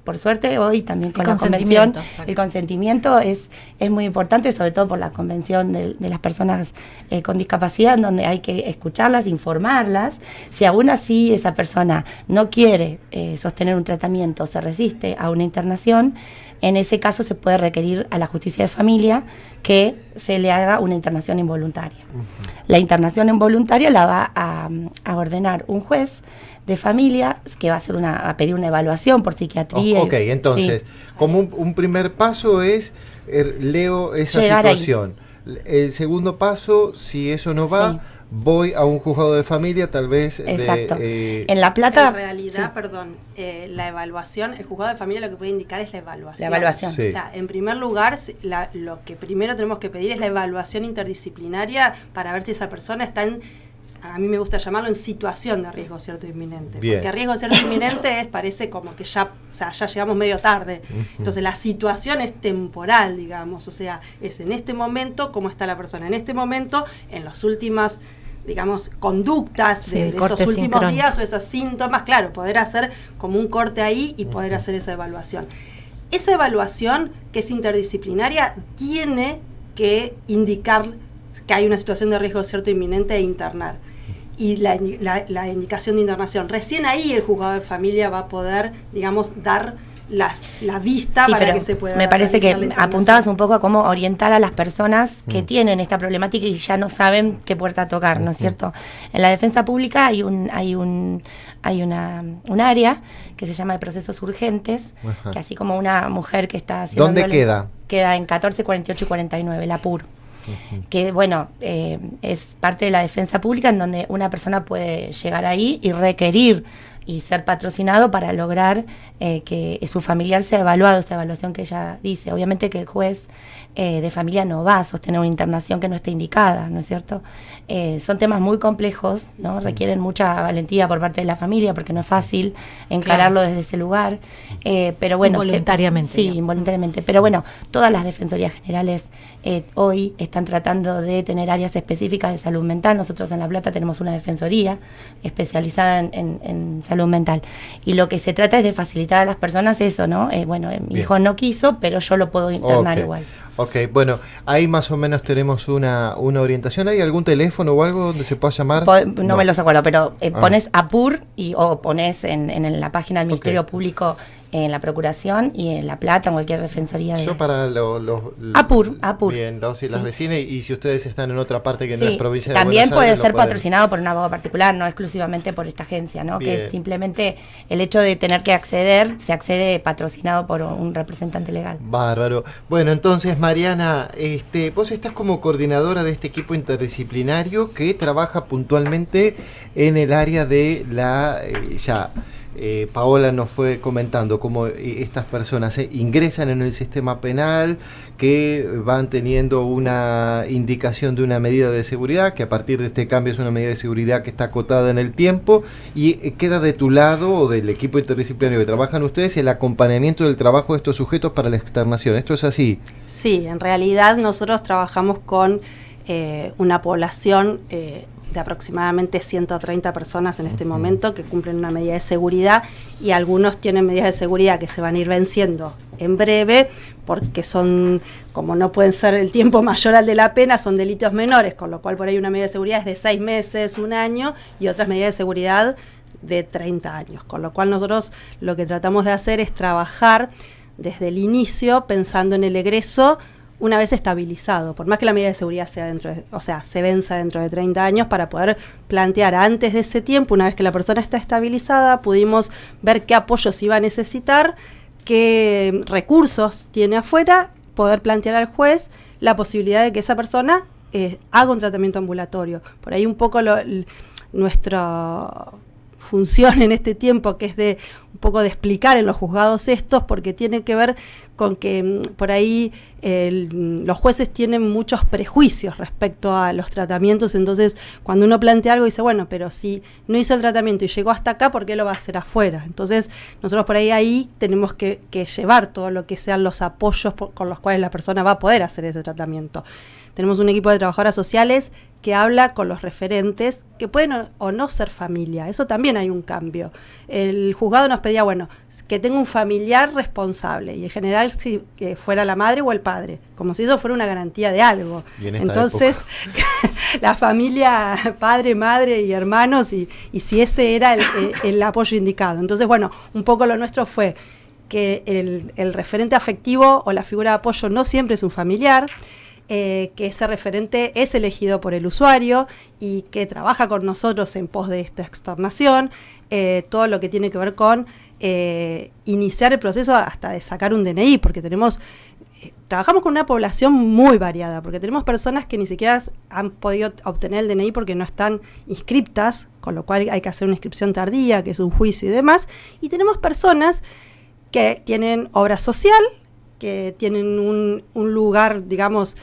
por suerte hoy también con la convención, el consentimiento es muy importante, sobre todo por la convención de las personas con discapacidad, en donde hay que escucharlas, informarlas. Si aún así esa persona no quiere sostener un tratamiento, se resiste a una internación, en ese caso se puede requerir a la justicia de familia que se le haga una internación involuntaria. La internación involuntaria la va a ordenar un juez de familia que va a pedir una evaluación por psiquiatría. Entonces, como un primer paso es leo esa situación. El segundo paso, si eso no va, voy a un juzgado de familia, tal vez. Exacto. En La Plata. En realidad, la evaluación, el juzgado de familia lo que puede indicar es la evaluación. La evaluación. O sea, en primer lugar, lo que primero tenemos que pedir es la evaluación interdisciplinaria para ver si esa persona está a mí me gusta llamarlo en situación de riesgo cierto inminente. Bien. Porque riesgo cierto inminente parece como que ya llegamos medio tarde. Entonces la situación es temporal, digamos, o sea, es en este momento cómo está la persona. En este momento, en las últimas, digamos, conductas de esos últimos días o esos síntomas, claro, poder hacer como un corte ahí y poder hacer esa evaluación. Esa evaluación, que es interdisciplinaria, tiene que indicar que hay una situación de riesgo cierto inminente e internar. Y la indicación de internación. Recién ahí el juzgado de familia va a poder, digamos, dar la vista para que se pueda. Me parece que apuntabas un poco a cómo orientar a las personas que tienen esta problemática y ya no saben qué puerta tocar, ¿no es cierto? En la defensa pública hay un área que se llama de procesos urgentes, que así como una mujer que está haciendo. ¿Dónde queda? Queda en 14, 48 y 49, la PUR. Que es parte de la defensa pública en donde una persona puede llegar ahí y requerir y ser patrocinado para lograr que su familiar sea evaluado, esa evaluación que ella dice. Obviamente que el juez de familia no va a sostener una internación que no esté indicada, ¿no es cierto? Son temas muy complejos, ¿no? Requieren mucha valentía por parte de la familia porque no es fácil encararlo desde ese lugar, pero bueno, involuntariamente. Involuntariamente. Pero bueno, todas las defensorías generales hoy están tratando de tener áreas específicas de salud mental. Nosotros en La Plata tenemos una defensoría especializada en salud mental. Y lo que se trata es de facilitar a las personas eso, ¿no? Mi hijo no quiso, pero yo lo puedo internar igual. Ok, bueno, ahí más o menos tenemos una orientación. ¿Hay algún teléfono o algo donde se pueda llamar? No me los acuerdo, pero pones APUR o pones en la página del Ministerio Público, en la Procuración y en La Plata, en cualquier defensoría. Yo para APUR. Bien, las vecinas, y si ustedes están en otra parte que no es provincia de también Buenos Aires, puede ser patrocinado por un abogado particular, no exclusivamente por esta agencia, ¿no? Bien. Que es simplemente el hecho de tener que acceder, se accede patrocinado por un representante legal. Bárbaro. Bueno, entonces, Mariana, vos estás como coordinadora de este equipo interdisciplinario que trabaja puntualmente en el área de la Paola nos fue comentando cómo estas personas ingresan en el sistema penal, que van teniendo una indicación de una medida de seguridad, que a partir de este cambio es una medida de seguridad que está acotada en el tiempo, y queda de tu lado o del equipo interdisciplinario que trabajan ustedes el acompañamiento del trabajo de estos sujetos para la externación. ¿Esto es así? Sí, en realidad nosotros trabajamos con una población de aproximadamente 130 personas en este momento que cumplen una medida de seguridad, y algunos tienen medidas de seguridad que se van a ir venciendo en breve porque son, como no pueden ser el tiempo mayor al de la pena, son delitos menores, con lo cual por ahí una medida de seguridad es de 6 meses, 1 año, y otras medidas de seguridad de 30 años, con lo cual nosotros lo que tratamos de hacer es trabajar desde el inicio pensando en el egreso una vez estabilizado, por más que la medida de seguridad sea se venza dentro de 30 años, para poder plantear antes de ese tiempo, una vez que la persona está estabilizada, pudimos ver qué apoyos iba a necesitar, qué recursos tiene afuera, poder plantear al juez la posibilidad de que esa persona haga un tratamiento ambulatorio. Por ahí un poco nuestra función en este tiempo, que es de un poco de explicar en los juzgados estos, porque tiene que ver con que por ahí los jueces tienen muchos prejuicios respecto a los tratamientos. Entonces cuando uno plantea algo dice, bueno, pero si no hizo el tratamiento y llegó hasta acá, ¿por qué lo va a hacer afuera? Entonces nosotros por ahí tenemos que llevar todo lo que sean los apoyos con los cuales la persona va a poder hacer ese tratamiento. Tenemos un equipo de trabajadoras sociales que habla con los referentes, que pueden o no ser familia. Eso también hay un cambio. El juzgado nos pedía, bueno, que tenga un familiar responsable, y en general si fuera la madre o el padre, como si eso fuera una garantía de algo. Entonces, la familia, padre, madre y hermanos, y si ese era el apoyo indicado. Entonces, bueno, un poco lo nuestro fue que el referente afectivo o la figura de apoyo no siempre es un familiar, que ese referente es elegido por el usuario y que trabaja con nosotros en pos de esta externación, todo lo que tiene que ver con iniciar el proceso hasta de sacar un DNI, porque trabajamos con una población muy variada, porque tenemos personas que ni siquiera han podido obtener el DNI porque no están inscriptas, con lo cual hay que hacer una inscripción tardía, que es un juicio y demás, y tenemos personas que tienen obra social, que tienen un lugar, digamos,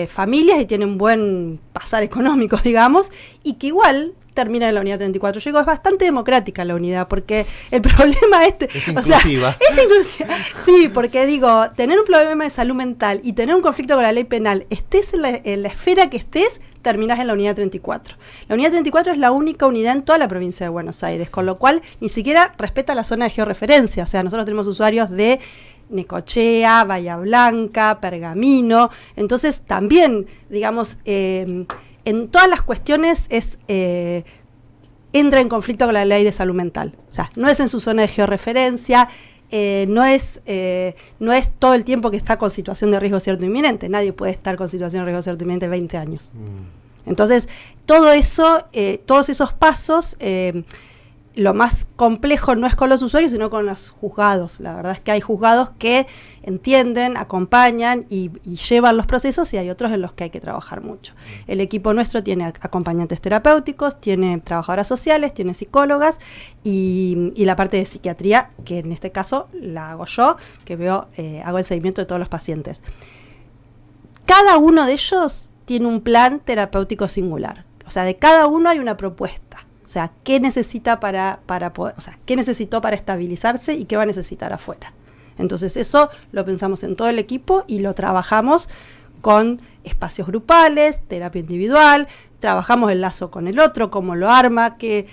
familias, y tienen buen pasar económico, digamos, y que igual termina en la unidad 34. Yo digo, es bastante democrática la unidad, porque el problema es inclusiva. Es inclusiva. Sí, porque digo, tener un problema de salud mental y tener un conflicto con la ley penal, estés en la esfera que estés, terminás en la unidad 34. La unidad 34 es la única unidad en toda la provincia de Buenos Aires, con lo cual ni siquiera respeta la zona de georreferencia. O sea, nosotros tenemos usuarios de Necochea, Bahía Blanca, Pergamino. Entonces también, digamos, en todas las cuestiones entra en conflicto con la ley de salud mental. O sea, no es en su zona de georreferencia, no es todo el tiempo que está con situación de riesgo cierto inminente. Nadie puede estar con situación de riesgo cierto inminente 20 años. Entonces, todo eso, todos esos pasos, lo más complejo no es con los usuarios, sino con los juzgados. La verdad es que hay juzgados que entienden, acompañan y llevan los procesos, y hay otros en los que hay que trabajar mucho. El equipo nuestro tiene acompañantes terapéuticos, tiene trabajadoras sociales, tiene psicólogas y la parte de psiquiatría, que en este caso la hago yo, que hago el seguimiento de todos los pacientes. Cada uno de ellos tiene un plan terapéutico singular. O sea, de cada uno hay una propuesta. O sea, ¿qué necesita para poder, qué necesitó para estabilizarse y qué va a necesitar afuera? Entonces eso lo pensamos en todo el equipo y lo trabajamos con espacios grupales, terapia individual, trabajamos el lazo con el otro, cómo lo arma, qué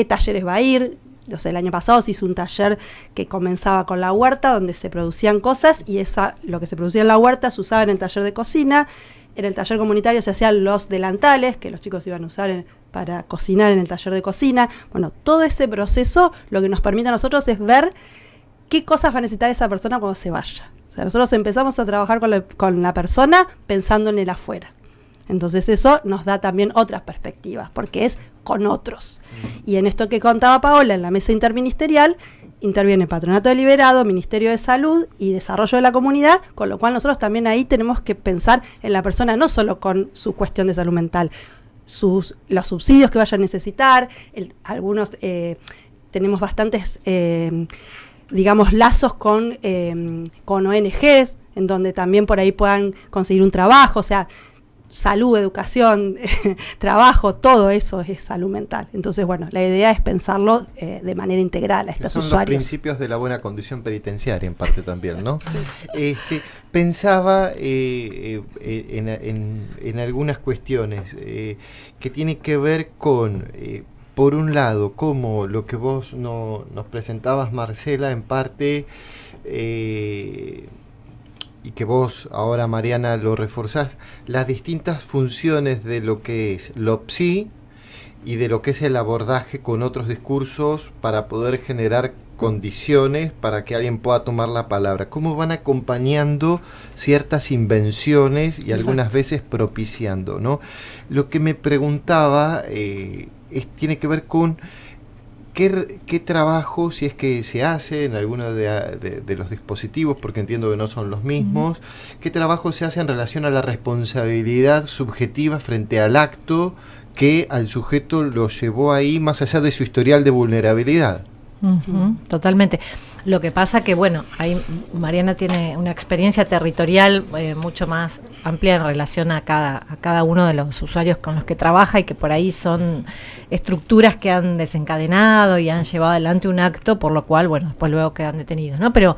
talleres va a ir. O sea, el año pasado se hizo un taller que comenzaba con la huerta, donde se producían cosas, y lo que se producía en la huerta se usaba en el taller de cocina. En el taller comunitario se hacían los delantales que los chicos iban a usar para cocinar en el taller de cocina. Bueno, todo ese proceso lo que nos permite a nosotros es ver qué cosas va a necesitar esa persona cuando se vaya. O sea, nosotros empezamos a trabajar con la persona pensando en el afuera. Entonces eso nos da también otras perspectivas, porque es con otros. Y en esto que contaba Paola, en la mesa interministerial, interviene Patronato Deliberado, Ministerio de Salud y Desarrollo de la Comunidad, con lo cual nosotros también ahí tenemos que pensar en la persona no solo con su cuestión de salud mental, los subsidios que vaya a necesitar, algunos tenemos bastantes, digamos, lazos con ONGs, en donde también por ahí puedan conseguir un trabajo, o sea, salud, educación, trabajo, todo eso es salud mental. Entonces, bueno, la idea es pensarlo de manera integral a estos usuarios. Son los principios de la buena condición penitenciaria, en parte también, ¿no? Sí. Pensaba en algunas cuestiones que tienen que ver con, por un lado, como lo que vos nos presentabas, Marcela, en parte... y que vos ahora, Mariana, lo reforzás, las distintas funciones de lo que es LOPSI y de lo que es el abordaje con otros discursos para poder generar condiciones para que alguien pueda tomar la palabra. ¿Cómo van acompañando ciertas invenciones y algunas veces propiciando, ¿no? Lo que me preguntaba tiene que ver con ¿Qué trabajo, si es que se hace en alguno de los dispositivos, porque entiendo que no son los mismos, qué trabajo se hace en relación a la responsabilidad subjetiva frente al acto que al sujeto lo llevó ahí, más allá de su historial de vulnerabilidad? Totalmente. Lo que pasa que, bueno, ahí Mariana tiene una experiencia territorial mucho más amplia en relación a cada uno de los usuarios con los que trabaja, y que por ahí son estructuras que han desencadenado y han llevado adelante un acto, por lo cual, bueno, después luego quedan detenidos, ¿no? Pero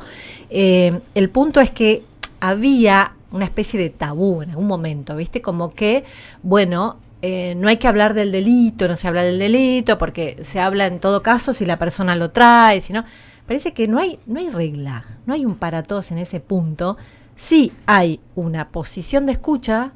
el punto es que había una especie de tabú en algún momento, ¿viste? Como que, bueno... no hay que hablar del delito, no se habla del delito, porque se habla en todo caso si la persona lo trae, si no. Parece que no hay regla, no hay un para todos en ese punto. Sí hay una posición de escucha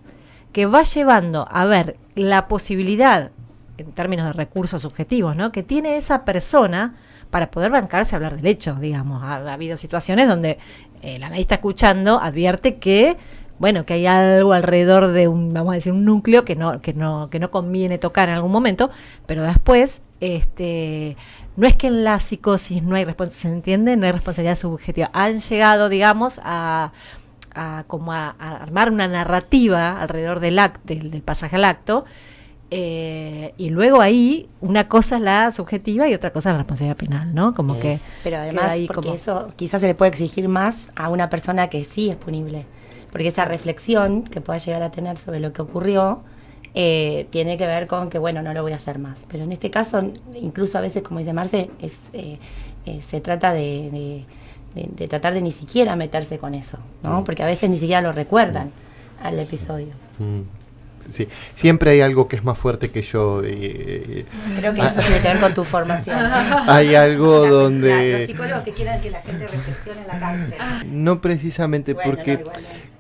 que va llevando a ver la posibilidad, en términos de recursos subjetivos, ¿no?, que tiene esa persona para poder bancarse a hablar del hecho, digamos. Ha habido situaciones donde el analista escuchando advierte que, bueno, que hay algo alrededor de vamos a decir, un núcleo que no conviene tocar en algún momento, pero después, no es que en la psicosis no hay ¿se entiende? No hay responsabilidad subjetiva. Han llegado, digamos, a armar una narrativa alrededor del pasaje al acto, y luego ahí una cosa es la subjetiva y otra cosa es la responsabilidad penal, ¿no? Como que pero además, porque eso quizás se le puede exigir más a una persona que sí es punible. Porque esa reflexión que pueda llegar a tener sobre lo que ocurrió tiene que ver con que, bueno, no lo voy a hacer más. Pero en este caso, incluso a veces, como dice Marce, se trata de tratar de ni siquiera meterse con eso, ¿no? Porque a veces ni siquiera lo recuerdan al episodio. Sí, siempre hay algo que es más fuerte que yo. Creo que eso tiene que ver con tu formación. Hay algo donde... Los psicólogos que quieran que la gente reflexione en la cárcel. No precisamente, bueno, porque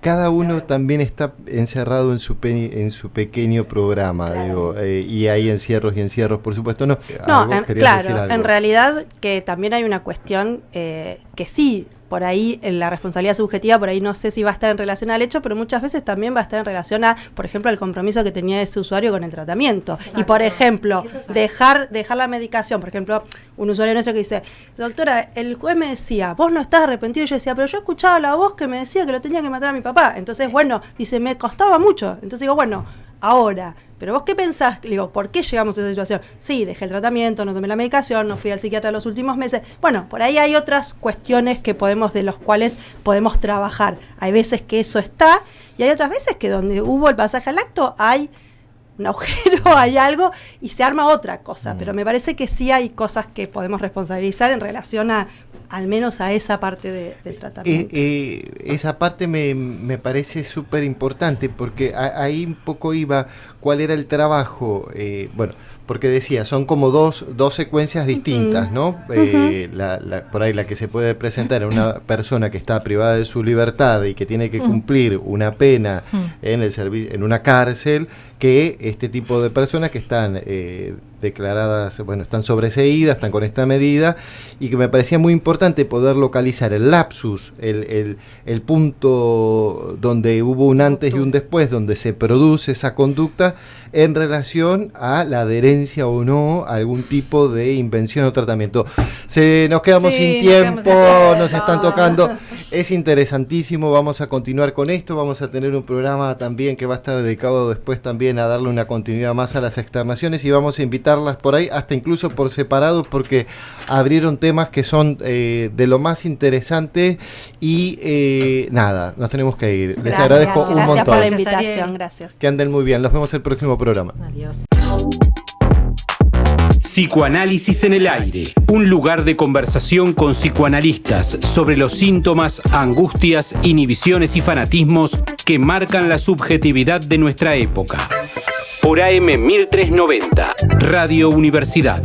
cada uno también está encerrado en su pequeño programa, claro. Digo, y hay encierros, por supuesto. Claro, en realidad que también hay una cuestión que sí, por ahí la responsabilidad subjetiva, por ahí no sé si va a estar en relación al hecho, pero muchas veces también va a estar en relación a, por ejemplo, al compromiso que tenía ese usuario con el tratamiento. Exacto. Y por ejemplo, dejar la medicación. Por ejemplo, un usuario nuestro que dice, doctora, el juez me decía, vos no estás arrepentido. Y yo decía, pero yo escuchaba la voz que me decía que lo tenía que matar a mi papá. Entonces, bueno, dice, me costaba mucho. Entonces digo, bueno, ahora... ¿Pero vos qué pensás? Le digo, ¿por qué llegamos a esa situación? Sí, dejé el tratamiento, no tomé la medicación, no fui al psiquiatra los últimos meses. Bueno, por ahí hay otras cuestiones de los cuales podemos trabajar. Hay veces que eso está, y hay otras veces que donde hubo el pasaje al acto hay un agujero, hay algo, y se arma otra cosa. Pero me parece que sí hay cosas que podemos responsabilizar en relación al menos a esa parte del tratamiento. Esa parte me parece súper importante, porque ahí un poco iba cuál era el trabajo, bueno, porque decía, son como dos secuencias distintas, ¿no? Por ahí la que se puede presentar en una persona que está privada de su libertad y que tiene que cumplir una pena en una cárcel, que este tipo de personas que están declaradas, bueno, están sobreseídas, están con esta medida, y que me parecía muy importante poder localizar el lapsus, el punto donde hubo un antes y un después, donde se produce esa conducta en relación a la adherencia o no a algún tipo de invención o tratamiento. Nos quedamos sin tiempo, nos están tocando. Es interesantísimo, vamos a continuar con esto, vamos a tener un programa también que va a estar dedicado después también a darle una continuidad más a las externaciones y vamos a invitarlas por ahí, hasta incluso por separado, porque abrieron temas que son de lo más interesante y nada, nos tenemos que ir. Les agradezco un montón. Gracias por la invitación, gracias. Que anden muy bien, los vemos el próximo programa. Adiós. Psicoanálisis en el aire, un lugar de conversación con psicoanalistas sobre los síntomas, angustias, inhibiciones y fanatismos que marcan la subjetividad de nuestra época. Por AM 1390, Radio Universidad.